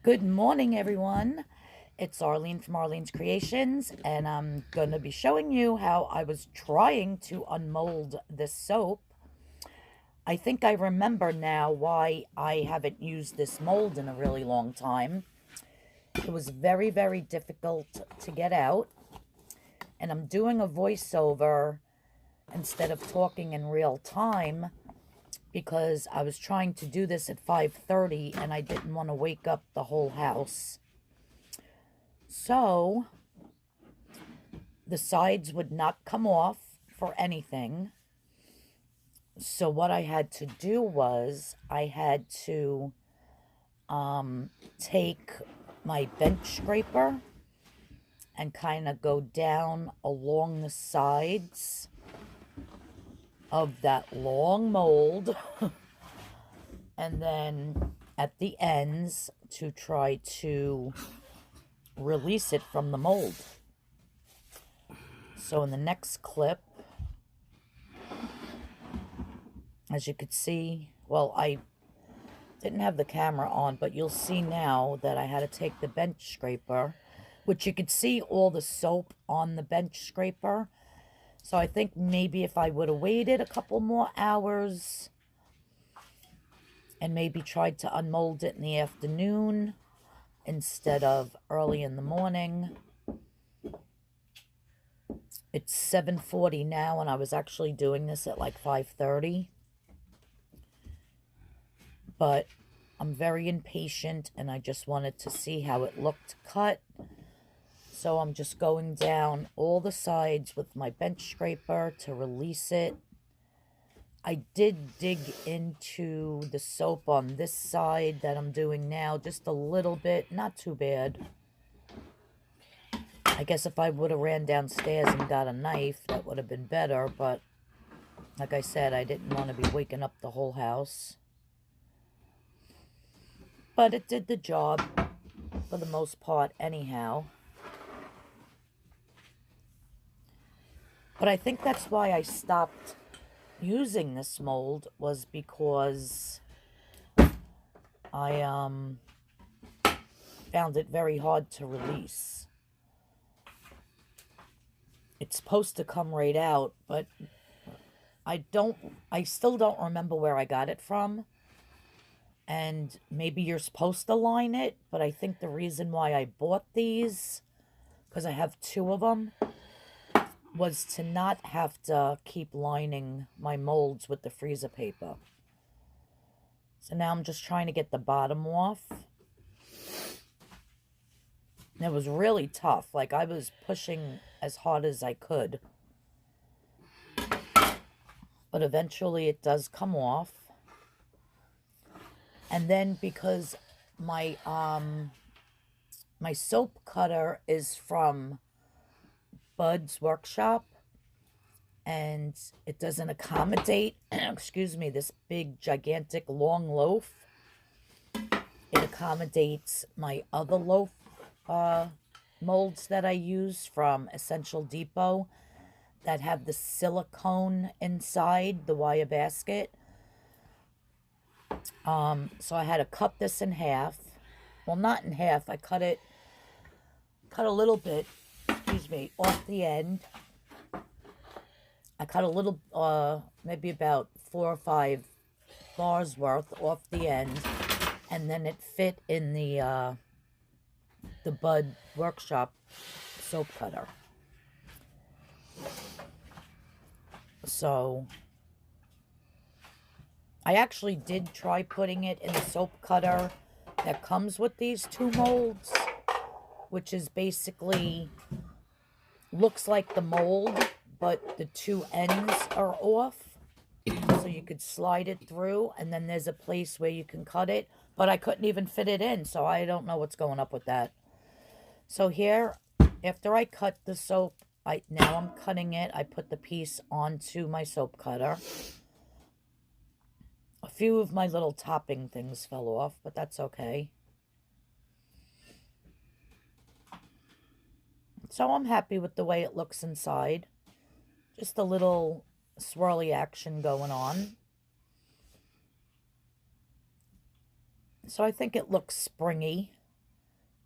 Good morning, everyone. It's Arlene from Arlene's Creations, and I'm going to be showing you how I was trying to unmold this soap. I think I remember now why I haven't used this mold in a really long time. It was very, very difficult to get out, and I'm doing a voiceover instead of talking in real time because I was trying to do this at 5:30 and I didn't want to wake up the whole house. So the sides would not come off for anything. So what I had to do was I had to take my bench scraper and kind of go down along the sides of that long mold and then at the ends to try to release it from the mold. So in the next clip, as you could see, well, I didn't have the camera on, but you'll see now that I had to take the bench scraper, which you could see all the soap on the bench scraper. So I think maybe if I would have waited a couple more hours and maybe tried to unmold it in the afternoon instead of early in the morning. It's 7:40 now, and I was actually doing this at like 5:30. But I'm very impatient, and I just wanted to see how it looked cut. So I'm just going down all the sides with my bench scraper to release it. I did dig into the soap on this side that I'm doing now, just a little bit, not too bad. I guess if I would have ran downstairs and got a knife, that would have been better, but like I said, I didn't want to be waking up the whole house. But it did the job for the most part anyhow. But I think that's why I stopped using this mold, was because I found it very hard to release. It's supposed to come right out, but I still don't remember where I got it from. And maybe you're supposed to line it, but I think the reason why I bought these, because I have two of them, was to not have to keep lining my molds with the freezer paper. So now I'm just trying to get the bottom off. And it was really tough. Like, I was pushing as hard as I could. But eventually it does come off. And then because my my soap cutter is from Bud's Workshop, and it doesn't accommodate, excuse me, this big, gigantic, long loaf. It accommodates my other loaf molds that I use from Essential Depot that have the silicone inside the wire basket. So I had to cut this in half. Well, not in half. I cut a little bit, excuse me, off the end. I cut a little, maybe about 4 or 5 bars worth off the end, and then it fit in the Bud Workshop soap cutter. So I actually did try putting it in the soap cutter that comes with these two molds, which is basically, looks like the mold, but the two ends are off. So you could slide it through, and then there's a place where you can cut it, but I couldn't even fit it in, so I don't know what's going up with that. So here, after I cut the soap, now I'm cutting it. I put the piece onto my soap cutter. A few of my little topping things fell off, but that's okay. So I'm happy with the way it looks inside. Just a little swirly action going on. So I think it looks springy.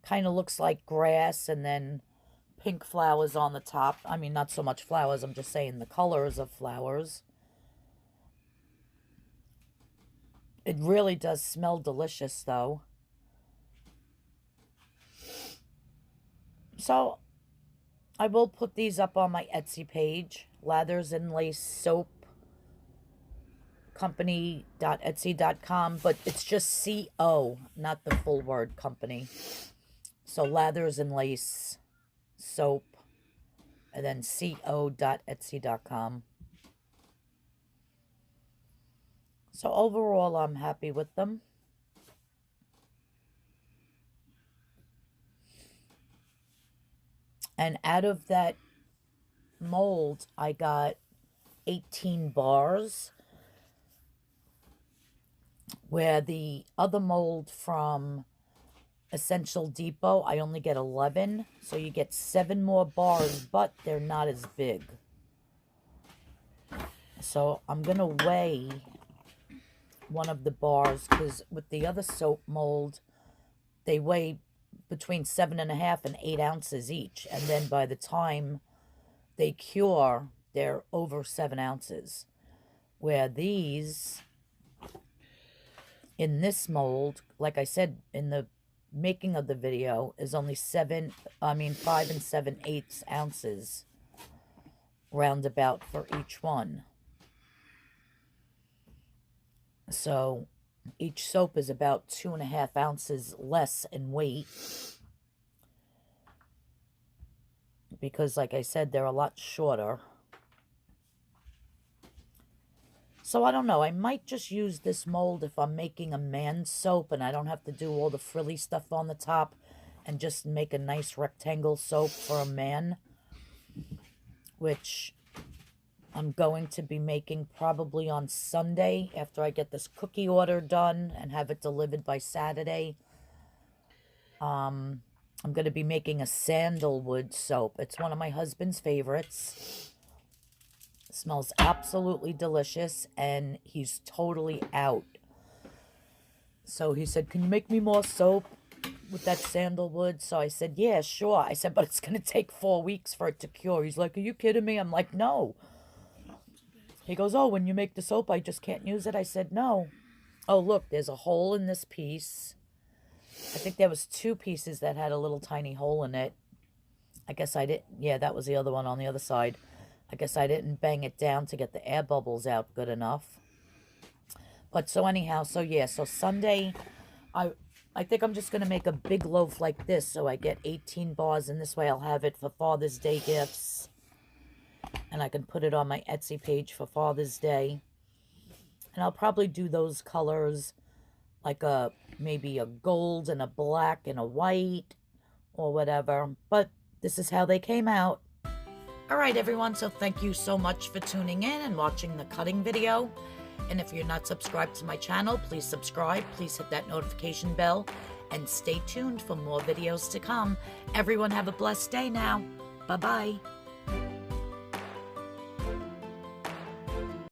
kind of looks like grass and then pink flowers on the top. I mean, not so much flowers, I'm just saying the colors of flowers. It really does smell delicious, though. So, I will put these up on my Etsy page, Lathers and Lace Soap Company.etsy.com, but it's just CO, not the full word company. So Lathers and Lace Soap, and then co.etsy.com. So overall, I'm happy with them. And out of that mold, I got 18 bars, where the other mold from Essential Depot, I only get 11. So you get 7 more bars, but they're not as big. So I'm going to weigh one of the bars, because with the other soap mold, they weigh between 7.5 and 8 ounces each. And then by the time they cure, they're over 7 ounces. Where these, in this mold, like I said in the making of the video, is only 5 and 7/8 ounces roundabout for each one. So each soap is about 2.5 ounces less in weight, because like I said, they're a lot shorter. So I don't know, I might just use this mold if I'm making a man's soap and I don't have to do all the frilly stuff on the top, and just make a nice rectangle soap for a man, which I'm going to be making probably on Sunday after I get this cookie order done and have it delivered by Saturday. I'm going to be making a sandalwood soap. It's one of my husband's favorites. It smells absolutely delicious, and he's totally out. So he said, "Can you make me more soap with that sandalwood?" So I said, "Yeah, sure." I said, "But it's going to take 4 weeks for it to cure." He's like, "Are you kidding me?" I'm like, "No." He goes, "Oh, when you make the soap, I just can't use it." I said, "No." Oh, look, there's a hole in this piece. I think there was 2 pieces that had a little tiny hole in it. I guess I didn't. Yeah, that was the other one on the other side. I guess I didn't bang it down to get the air bubbles out good enough. But so anyhow, so yeah, so Sunday, I think I'm just going to make a big loaf like this, so I get 18 bars, and this way I'll have it for Father's Day gifts. And I can put it on my Etsy page for Father's Day. And I'll probably do those colors, like maybe a gold and a black and a white or whatever. But this is how they came out. Alright everyone, so thank you so much for tuning in and watching the cutting video. And if you're not subscribed to my channel, please subscribe. Please hit that notification bell. And stay tuned for more videos to come. Everyone have a blessed day now. Bye-bye.